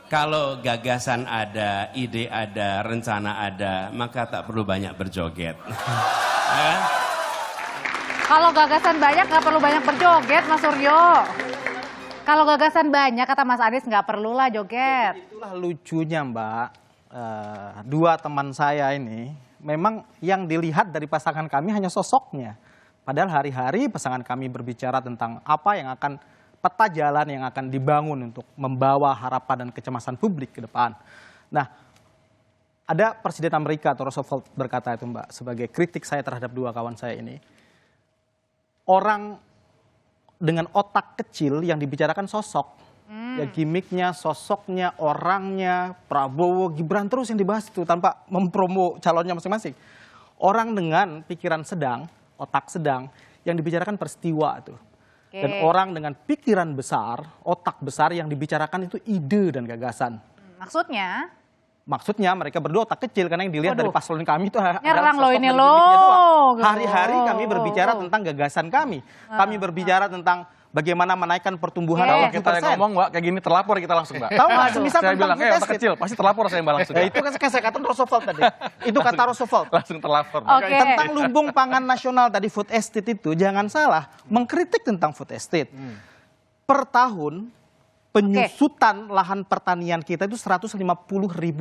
Kalau gagasan ada, ide ada, rencana ada, maka tak perlu banyak berjoget. Kalau gagasan banyak nggak perlu banyak berjoget, Mas Suryo. Kalau gagasan banyak, kata Mas Anies, nggak perlulah joget. Itulah lucunya Mbak, dua teman saya ini, memang yang dilihat dari pasangan kami hanya sosoknya. Padahal hari-hari pasangan kami berbicara tentang apa yang akan peta jalan yang akan dibangun untuk membawa harapan dan kecemasan publik ke depan. Nah, ada Presiden Amerika atau Roosevelt berkata itu Mbak, sebagai kritik saya terhadap dua kawan saya ini, orang dengan otak kecil yang dibicarakan sosok, ya gimmicknya, sosoknya, orangnya, Prabowo, Gibran terus yang dibahas itu tanpa mempromo calonnya masing-masing. Orang dengan pikiran sedang, otak sedang, yang dibicarakan peristiwa itu. Dan orang dengan pikiran besar, otak besar yang dibicarakan itu ide dan gagasan. Maksudnya? Maksudnya mereka berdua otak kecil, karena yang dilihat dari paslon kami itu adalah sosok dan gimmicknya doang. Hari-hari kami berbicara tentang gagasan kami. Kami berbicara tentang bagaimana menaikkan pertumbuhan. Kalau kita yang ngomong Mbak, kayak gini terlapor kita langsung Mbak. Tahu nggak? Semisal saya bilang, otak kecil, pasti terlapor saya Mbak langsung. Ya, itu kan saya katakan Roosevelt tadi. Itu kata Roosevelt. Langsung terlapor. Tentang lumbung pangan nasional tadi, food estate itu, jangan salah mengkritik tentang food estate. Per tahun penyusutan lahan pertanian kita itu 150.000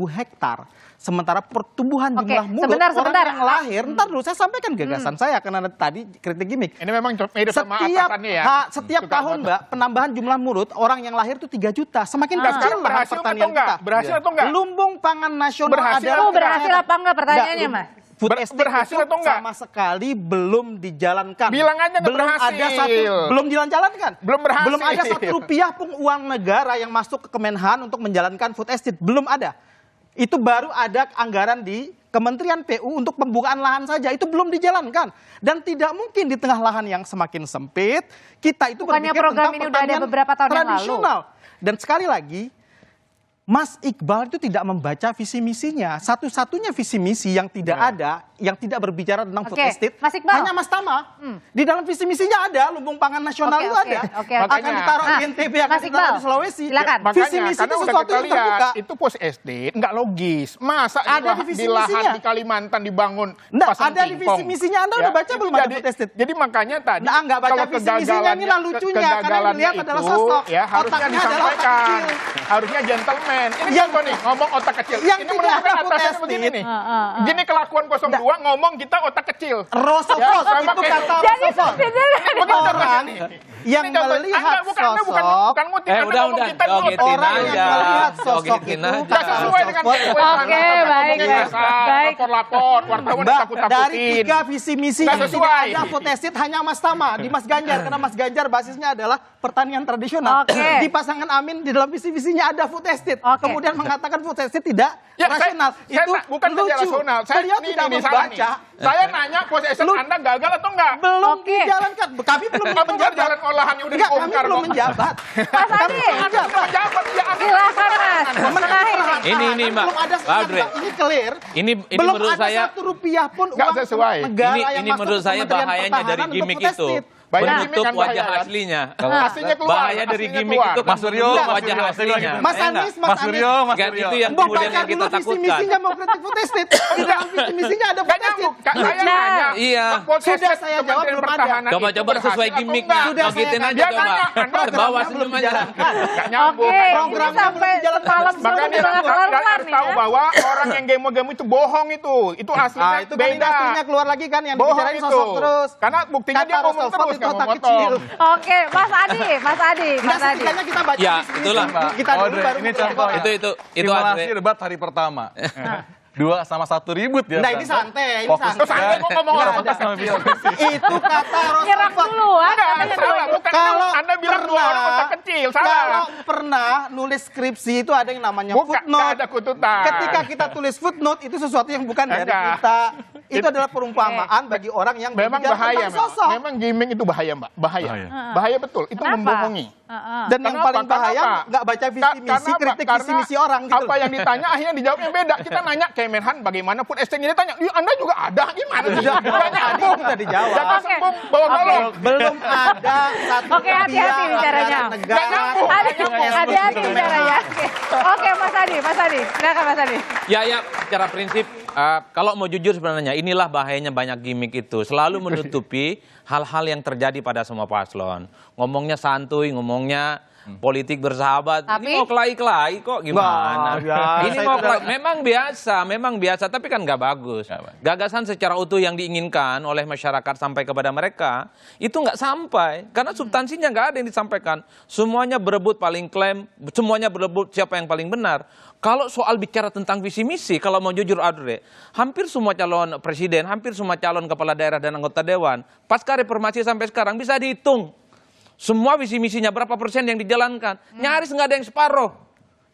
hektar. Sementara pertumbuhan jumlah mulut orang yang lahir, ntar dulu saya sampaikan gagasan saya, karena tadi kritik gimmick. Ini memang setiap tahun Mbak, penambahan jumlah mulut orang yang lahir itu 3 juta. Semakin kecil lahan pertanian kita. Berhasil atau enggak? Lumbung pangan nasional berhasil apa enggak pertanyaannya Mas? Food estate berhasil atau enggak? Sama sekali belum dijalankan. Bilang aja belum berhasil. Belum dijalankan. Belum berhasil. Belum ada 1 rupiah pun uang negara yang masuk ke Kemenhan untuk menjalankan food estate. Belum ada. Itu baru ada anggaran di Kementerian PU untuk pembukaan lahan saja. Itu belum dijalankan. Dan tidak mungkin di tengah lahan yang semakin sempit, kita itu bukannya berpikir program tentang ini udah ada beberapa tahun yang lalu. Tradisional. Dan sekali lagi, Mas Iqbal itu tidak membaca visi misinya. Satu-satunya visi misi yang tidak ada, yang tidak berbicara tentang food estate, Mas Iqbal, hanya Mas Tama. Di dalam visi misinya ada, lumbung pangan nasional itu ada. Akan ditaruh di NTB, akan ditaruh di Sulawesi. Silakan. Visi misi itu sesuatu yang terbuka. Itu food estate nggak logis. Masa ada di lahan di Kalimantan dibangun? Ada di visi misinya. Anda udah baca belum ada food estate? Jadi makanya tadi nggak baca visi misinya, inilah lucunya. Karena yang dilihat adalah sosok. Ya, harusnya disampaikan. Harusnya gentleman. Ini contoh nih, ngomong otak kecil. Ini menunjukkan atasnya begini nih. Gini kelakuan 02 ngomong kita otak kecil. Roosevelt itu kata Roosevelt. Orang yang melihat sosok. Udah, orang yang melihat sosok itu nggak sesuai dengan Oke, baik. Lapor-lapor, wartawan ditakut-takutin. Dari 3 visi misi yang tidak ada food estate hanya Mas Tama di Mas Ganjar, karena Mas Ganjar basisnya adalah pertanian tradisional. Di pasangan Amin di dalam visi visinya ada food estate. Kemudian mengatakan food estate tidak rasional. Itu bukan lucu. rasional. Beliau tidak membaca. Saya nanya food estate Anda gagal atau enggak? Belum dijalankan. Kami belum menjabat. Jalan olahannya udah Kami belum menjabat. Mas Adi, silakan Mas. Ini Mbak. Ini clear. Ini menurut saya belum ada 1 rupiah pun uang negara yang ini menurut saya bahayanya dari gimmick itu. Menutup wajah aslinya. Bahaya dari gimmick itu Mas Suryo, wajah aslinya. Mas Anies, Mas Suryo. Itu yang kemudian yang kita takutkan. Visi-misinya mau kritik food estate. Di dalam visi-misinya ada food estate. Saya nanya. Iya. Sudah saya jawab belum ada. Coba sesuai gimmicknya. Logitin aja coba. Bawa sebelum aja. Oke, ini sampai malam belum harus tahu bahwa orang yang gemo-gemo itu bohong itu. Itu aslinya itu kan industrinya keluar lagi kan yang dibicarain sosok terus. Karena buktinya dia ngomong terus. Oke, Mas Adi. Setidaknya kita baca. Ya, itulah. Kita dulu baru ini contoh. Itu simulasi debat hari pertama. 2 sama 1 ribut ya. Nah, ini santai, ini Fokus santai. ke- ngomong orang fokus sama visi misi. Itu kata Nyerang duluan. katanya Salah, dulu. bukan Kalau Anda bilang dua orang kota kecil, salah. Kalau pernah nulis skripsi itu ada yang namanya Bukan, footnote. nggak ada kututan. Ketika kita tulis footnote itu sesuatu yang bukan dari Enggak. kita. Itu adalah perumpamaan bagi orang yang Memang berbicara bahaya, tentang sosok. memang gimmick itu bahaya, Mbak. Bahaya. Bahaya betul. Itu Kenapa? membohongi. Dan yang paling bahaya nggak baca visi misi, kritik visi misi orang gitu. Apa yang ditanya akhirnya dijawabnya beda. Kita nanya Kemenhan bagaimanapun ST-nya ditanya, Anda juga ada gimana sih? Tadi sudah dijawab. Jangan sembung bawa golong. Belum ada satu Oke, hati-hati bicaranya. negara. Hati-hati bicaranya. Oke, Mas Adi. Silakan Mas Adi. Ya, secara prinsip, kalau mau jujur sebenarnya, inilah bahayanya banyak gimmick itu. Selalu menutupi hal-hal yang terjadi pada semua paslon. Ngomongnya santuy, ngomongnya politik bersahabat. Tapi- Ini mau kelahi-kelahi kok gimana? Wah, biasa Ini mau itu kelahi, memang biasa, tapi kan nggak bagus. Gagasan secara utuh yang diinginkan oleh masyarakat sampai kepada mereka, itu nggak sampai. Karena substansinya nggak ada yang disampaikan. Semuanya berebut paling klaim, semuanya berebut siapa yang paling benar. Kalau soal bicara tentang visi misi, kalau mau jujur Audrey, hampir semua calon presiden, hampir semua calon kepala daerah dan anggota dewan, pasca reformasi sampai sekarang bisa dihitung. Semua visi misinya berapa persen yang dijalankan. Nyaris nggak ada yang separuh.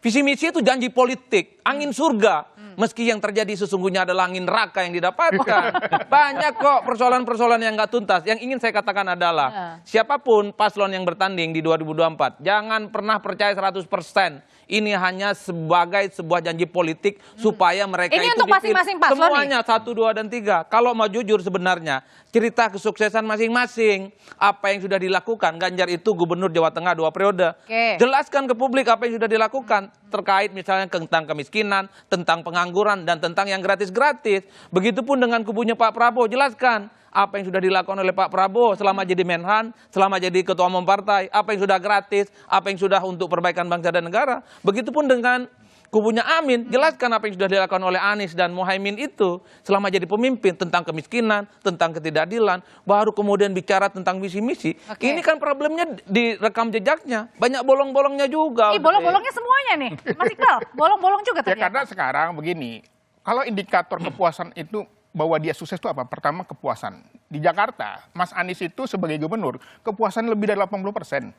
Visi misi itu janji politik, angin surga. Meski yang terjadi sesungguhnya adalah angin neraka yang didapatkan. Banyak kok persoalan-persoalan yang nggak tuntas. Yang ingin saya katakan adalah, siapapun paslon yang bertanding di 2024, jangan pernah percaya 100%. Ini hanya sebagai sebuah janji politik supaya mereka Ini itu untuk dipilih. masing-masing paslon nih? Semuanya 1, 2, dan 3. Kalau mau jujur sebenarnya, cerita kesuksesan masing-masing. Apa yang sudah dilakukan. Ganjar itu gubernur Jawa Tengah 2 periode. Oke. Jelaskan ke publik apa yang sudah dilakukan. Terkait misalnya tentang kemiskinan, tentang pengangguran, dan tentang yang gratis-gratis. Begitupun dengan kubunya Pak Prabowo. Jelaskan apa yang sudah dilakukan oleh Pak Prabowo selama jadi Menhan, selama jadi ketua umum partai, apa yang sudah gratis, apa yang sudah untuk perbaikan bangsa dan negara. Begitupun dengan kubunya Amin, jelaskan apa yang sudah dilakukan oleh Anies dan Muhaimin itu selama jadi pemimpin tentang kemiskinan, tentang ketidakadilan, baru kemudian bicara tentang visi misi. Ini kan problemnya di rekam jejaknya, banyak bolong-bolongnya juga. Ih, bolong-bolongnya semuanya nih. Mas Iqbal, bolong-bolong juga Ya ternyata. karena sekarang begini, kalau indikator kepuasan itu bahwa dia sukses itu apa? Pertama kepuasan. Di Jakarta, Mas Anies itu sebagai gubernur, kepuasan lebih dari 80%.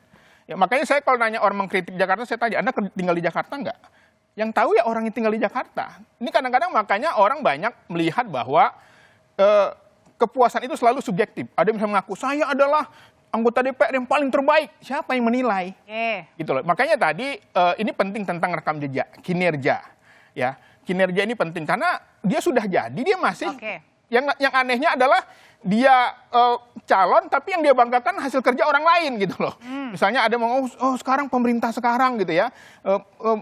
Ya, makanya saya kalau nanya orang mengkritik Jakarta, saya tanya, Anda tinggal di Jakarta nggak? Yang tahu ya orang yang tinggal di Jakarta. Ini kadang-kadang makanya orang banyak melihat bahwa kepuasan itu selalu subjektif. Ada yang bisa mengaku, saya adalah anggota DPR yang paling terbaik. Siapa yang menilai? Gitu loh. Makanya tadi ini penting tentang rekam jejak, kinerja. Ya, kinerja ini penting karena dia sudah jadi, dia masih. Yang anehnya adalah dia calon tapi yang dia banggakan hasil kerja orang lain gitu loh. Misalnya ada mau sekarang pemerintah sekarang gitu ya,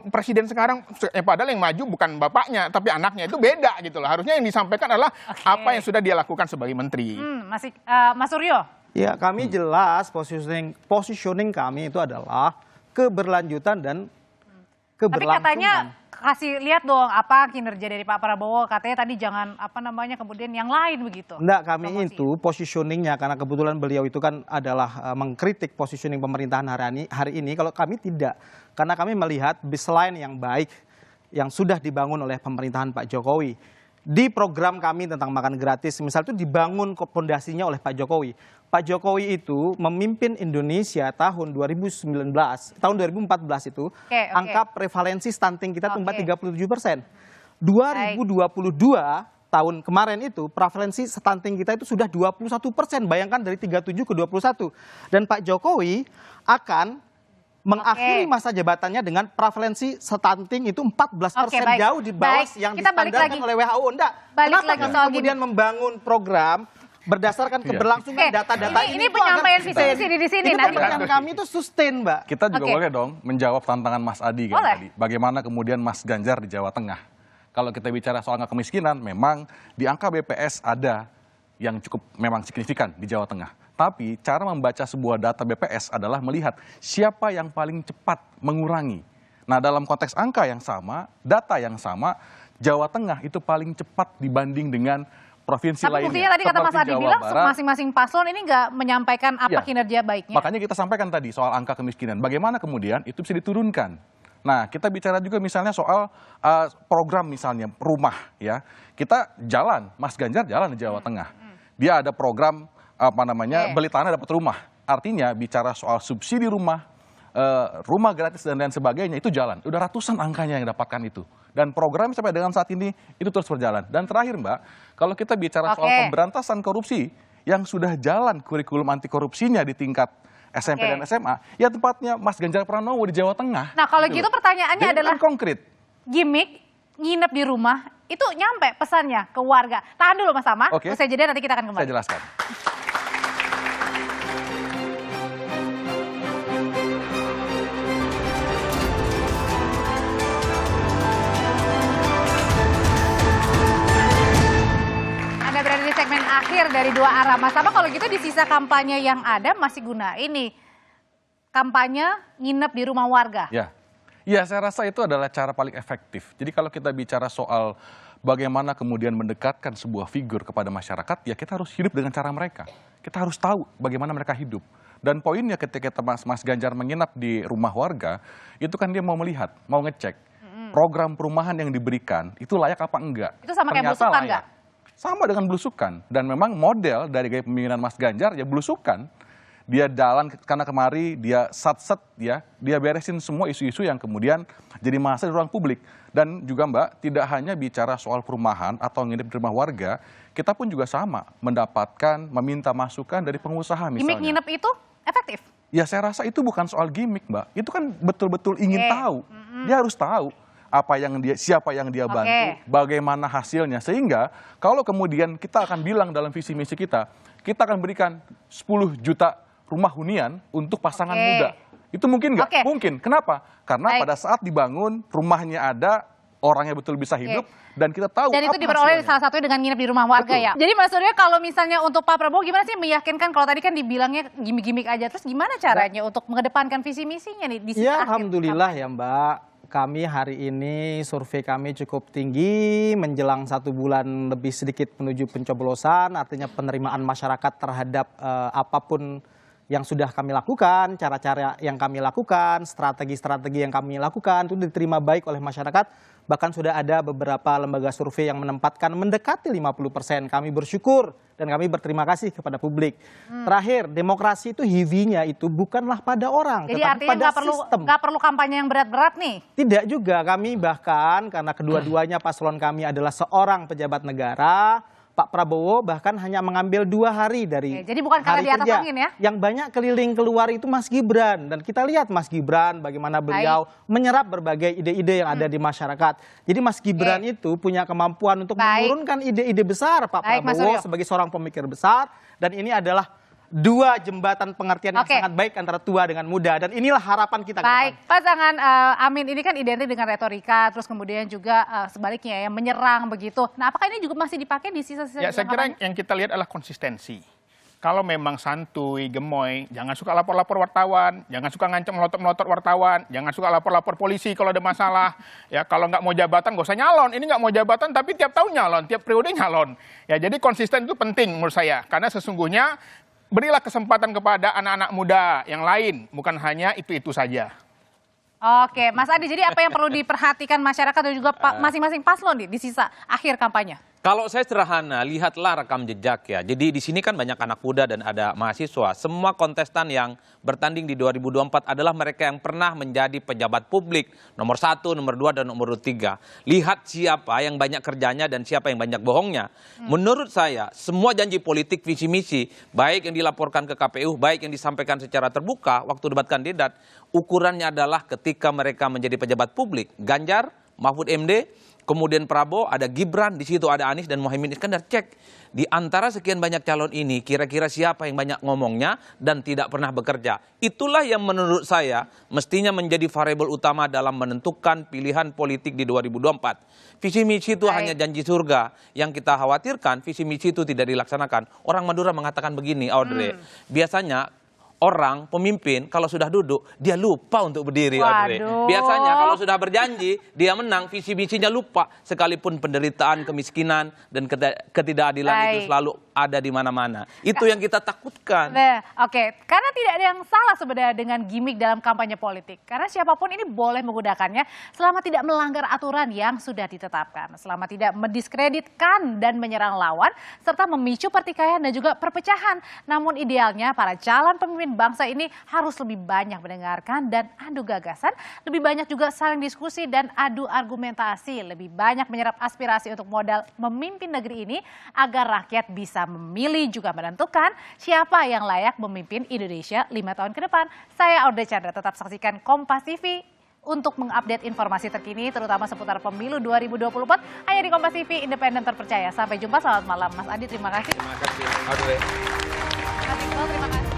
presiden sekarang, padahal yang maju bukan bapaknya tapi anaknya, itu beda gitu loh. Harusnya yang disampaikan adalah apa yang sudah dia lakukan sebagai menteri. Mas Suryo. Ya, kami jelas positioning kami itu adalah keberlanjutan dan Tapi keberlangsungan. katanya kasih lihat dong apa kinerja dari Pak Prabowo. Katanya tadi jangan kemudian yang lain begitu. Enggak, kami itu positioningnya karena kebetulan beliau itu kan adalah mengkritik positioning pemerintahan hari ini. Kalau kami tidak, karena kami melihat baseline yang baik yang sudah dibangun oleh pemerintahan Pak Jokowi. Di program kami tentang makan gratis, misal itu dibangun pondasinya oleh Pak Jokowi. Pak Jokowi itu memimpin Indonesia tahun 2019, tahun 2014 itu, angka prevalensi stunting kita tumbuh 37%. 2022 tahun kemarin itu prevalensi stunting kita itu sudah 21%. Bayangkan dari 37 ke 21. Dan Pak Jokowi akan mengakhiri masa jabatannya dengan prevalensi stunting itu 14%, jauh di bawah yang distandarkan oleh WHO. Kenapa lagi kami kemudian membangun program berdasarkan keberlangsungan data-data ini penyampaian visi misi di sini nanti. Pemerintahan kami itu sustain, Mbak. Kita juga boleh dong menjawab tantangan Mas Adi kan tadi. Bagaimana kemudian Mas Ganjar di Jawa Tengah. Kalau kita bicara soal angka kemiskinan, memang di angka BPS ada yang cukup memang signifikan di Jawa Tengah. Tapi cara membaca sebuah data BPS adalah melihat siapa yang paling cepat mengurangi. Nah, dalam konteks angka yang sama, data yang sama, Jawa Tengah itu paling cepat dibanding dengan provinsi lainnya. Tapi buktinya tadi kata Mas Adi bilang masing-masing paslon ini nggak menyampaikan apa kinerja baiknya. Makanya kita sampaikan tadi soal angka kemiskinan. Bagaimana kemudian itu bisa diturunkan. Nah, kita bicara juga misalnya soal program misalnya rumah ya. Kita jalan, Mas Ganjar jalan di Jawa Tengah. Dia ada program beli tanah dapat rumah. Artinya bicara soal subsidi rumah, rumah gratis dan lain sebagainya itu jalan. Udah ratusan angkanya yang dapatkan itu. Dan program sampai dengan saat ini itu terus berjalan. Dan terakhir Mbak, kalau kita bicara soal pemberantasan korupsi yang sudah jalan kurikulum anti korupsinya di tingkat SMP dan SMA, ya tempatnya Mas Ganjar Pranowo di Jawa Tengah. Nah kalau gitu pertanyaannya adalah konkret. Gimik nginep di rumah itu nyampe pesannya ke warga. Tahan dulu Mas Tama, usai jeda nanti kita akan kembali. Saya jelaskan. Anda berada di segmen akhir dari Dua Arah. Mas Tama, kalau gitu di sisa kampanye yang ada masih guna ini kampanye nginep di rumah warga. Ya, saya rasa itu adalah cara paling efektif. Jadi kalau kita bicara soal bagaimana kemudian mendekatkan sebuah figur kepada masyarakat, ya kita harus hidup dengan cara mereka. Kita harus tahu bagaimana mereka hidup. Dan poinnya ketika Mas Ganjar menginap di rumah warga, itu kan dia mau melihat, mau ngecek program perumahan yang diberikan itu layak apa enggak. Itu sama kayak belusukan enggak? Sama dengan belusukan. Dan memang model dari gaya pemimpinan Mas Ganjar ya belusukan. Dia jalan karena kemari, dia sat-set ya, dia beresin semua isu-isu yang kemudian jadi masalah di ruang publik. Dan juga Mbak, tidak hanya bicara soal perumahan atau nginep di rumah warga, kita pun juga sama mendapatkan, meminta masukan dari pengusaha misalnya. Gimik nginep itu efektif? Ya saya rasa itu bukan soal gimmick Mbak, itu kan betul-betul ingin tahu. Dia harus tahu siapa yang dia bantu, bagaimana hasilnya. Sehingga kalau kemudian kita akan bilang dalam visi misi kita akan berikan 10 juta rumah hunian untuk pasangan muda. Itu mungkin nggak? Mungkin. Kenapa? Karena pada saat dibangun, rumahnya ada, orangnya betul bisa hidup, dan kita tahu. Dan itu diperoleh salah satunya dengan nginep di rumah warga ya. Jadi Mas Surya, kalau misalnya untuk Pak Prabowo gimana sih meyakinkan, kalau tadi kan dibilangnya gimmick-gimmick aja, terus gimana caranya untuk mengedepankan visi misinya nih di sisi akhir? Alhamdulillah ya Mbak. Kami hari ini survei kami cukup tinggi, menjelang 1 bulan lebih sedikit menuju pencoblosan, artinya penerimaan masyarakat terhadap apapun yang sudah kami lakukan, cara-cara yang kami lakukan, strategi-strategi yang kami lakukan itu diterima baik oleh masyarakat. Bahkan sudah ada beberapa lembaga survei yang menempatkan mendekati 50%. Kami bersyukur dan kami berterima kasih kepada publik. Terakhir, demokrasi itu HIV-nya itu bukanlah pada orang, jadi tetapi artinya pada sistem. Nggak perlu kampanye yang berat-berat nih? Tidak juga, kami bahkan karena kedua-duanya paslon kami adalah seorang pejabat negara, Pak Prabowo bahkan hanya mengambil 2 hari dari jadi bukan karena hari di atas kerja. angin ya? Yang banyak keliling keluar itu Mas Gibran. Dan kita lihat Mas Gibran bagaimana beliau menyerap berbagai ide-ide yang ada di masyarakat. Jadi Mas Gibran itu punya kemampuan untuk menurunkan ide-ide besar Pak Prabowo sebagai seorang pemikir besar. Dan ini adalah 2 jembatan pengertian yang sangat baik antara tua dengan muda, dan inilah harapan kita. Baik, pasangan Amin ini kan identik dengan retorika, terus kemudian juga sebaliknya ya menyerang begitu. Nah, apakah ini juga masih dipakai di sisa-sisa? Ya, saya kira yang kita lihat adalah konsistensi. Kalau memang santuy, gemoy, jangan suka lapor-lapor wartawan, jangan suka ngancam melotot-melotot wartawan, jangan suka lapor-lapor polisi kalau ada masalah. Ya, kalau nggak mau jabatan nggak usah nyalon. Ini nggak mau jabatan tapi tiap tahun nyalon, tiap periode nyalon. Ya, jadi konsisten itu penting menurut saya, karena sesungguhnya berilah kesempatan kepada anak-anak muda yang lain, bukan hanya itu-itu saja. Oke, Mas Adi, jadi apa yang perlu diperhatikan masyarakat dan juga masing-masing paslon di sisa akhir kampanye? Kalau saya sederhana, lihatlah rekam jejak ya. Jadi di sini kan banyak anak muda dan ada mahasiswa. Semua kontestan yang bertanding di 2024 adalah mereka yang pernah menjadi pejabat publik nomor 1, nomor 2, dan nomor 3. Lihat siapa yang banyak kerjanya dan siapa yang banyak bohongnya. Menurut saya, semua janji politik visi misi, baik yang dilaporkan ke KPU, baik yang disampaikan secara terbuka waktu debat kandidat, ukurannya adalah ketika mereka menjadi pejabat publik. Ganjar, Mahfud MD, kemudian Prabowo, ada Gibran, di situ ada Anies dan Muhaimin Iskandar. Cek di antara sekian banyak calon ini, kira-kira siapa yang banyak ngomongnya dan tidak pernah bekerja. Itulah yang menurut saya mestinya menjadi variabel utama dalam menentukan pilihan politik di 2024. Visi misi itu hanya janji surga. Yang kita khawatirkan visi misi itu tidak dilaksanakan. Orang Madura mengatakan begini, Audrey, biasanya orang pemimpin kalau sudah duduk dia lupa untuk berdiri, Audrey. Biasanya kalau sudah berjanji dia menang, visi misinya lupa, sekalipun penderitaan, kemiskinan dan ketidakadilan itu selalu ada di mana-mana. Itu yang kita takutkan. Nah, oke. Karena tidak ada yang salah sebenarnya dengan gimmick dalam kampanye politik. Karena siapapun ini boleh menggunakannya selama tidak melanggar aturan yang sudah ditetapkan. Selama tidak mendiskreditkan dan menyerang lawan, serta memicu pertikaian dan juga perpecahan. Namun idealnya para calon pemimpin bangsa ini harus lebih banyak mendengarkan dan adu gagasan, lebih banyak juga saling diskusi dan adu argumentasi, lebih banyak menyerap aspirasi untuk modal memimpin negeri ini agar rakyat bisa memilih juga menentukan siapa yang layak memimpin Indonesia 5 tahun ke depan. Saya Audrey Chandra, tetap saksikan Kompas TV untuk mengupdate informasi terkini terutama seputar pemilu 2024 hanya di Kompas TV, independen terpercaya. Sampai jumpa, selamat malam Mas Adi, terima kasih. Terima kasih Audrey. Terima kasih.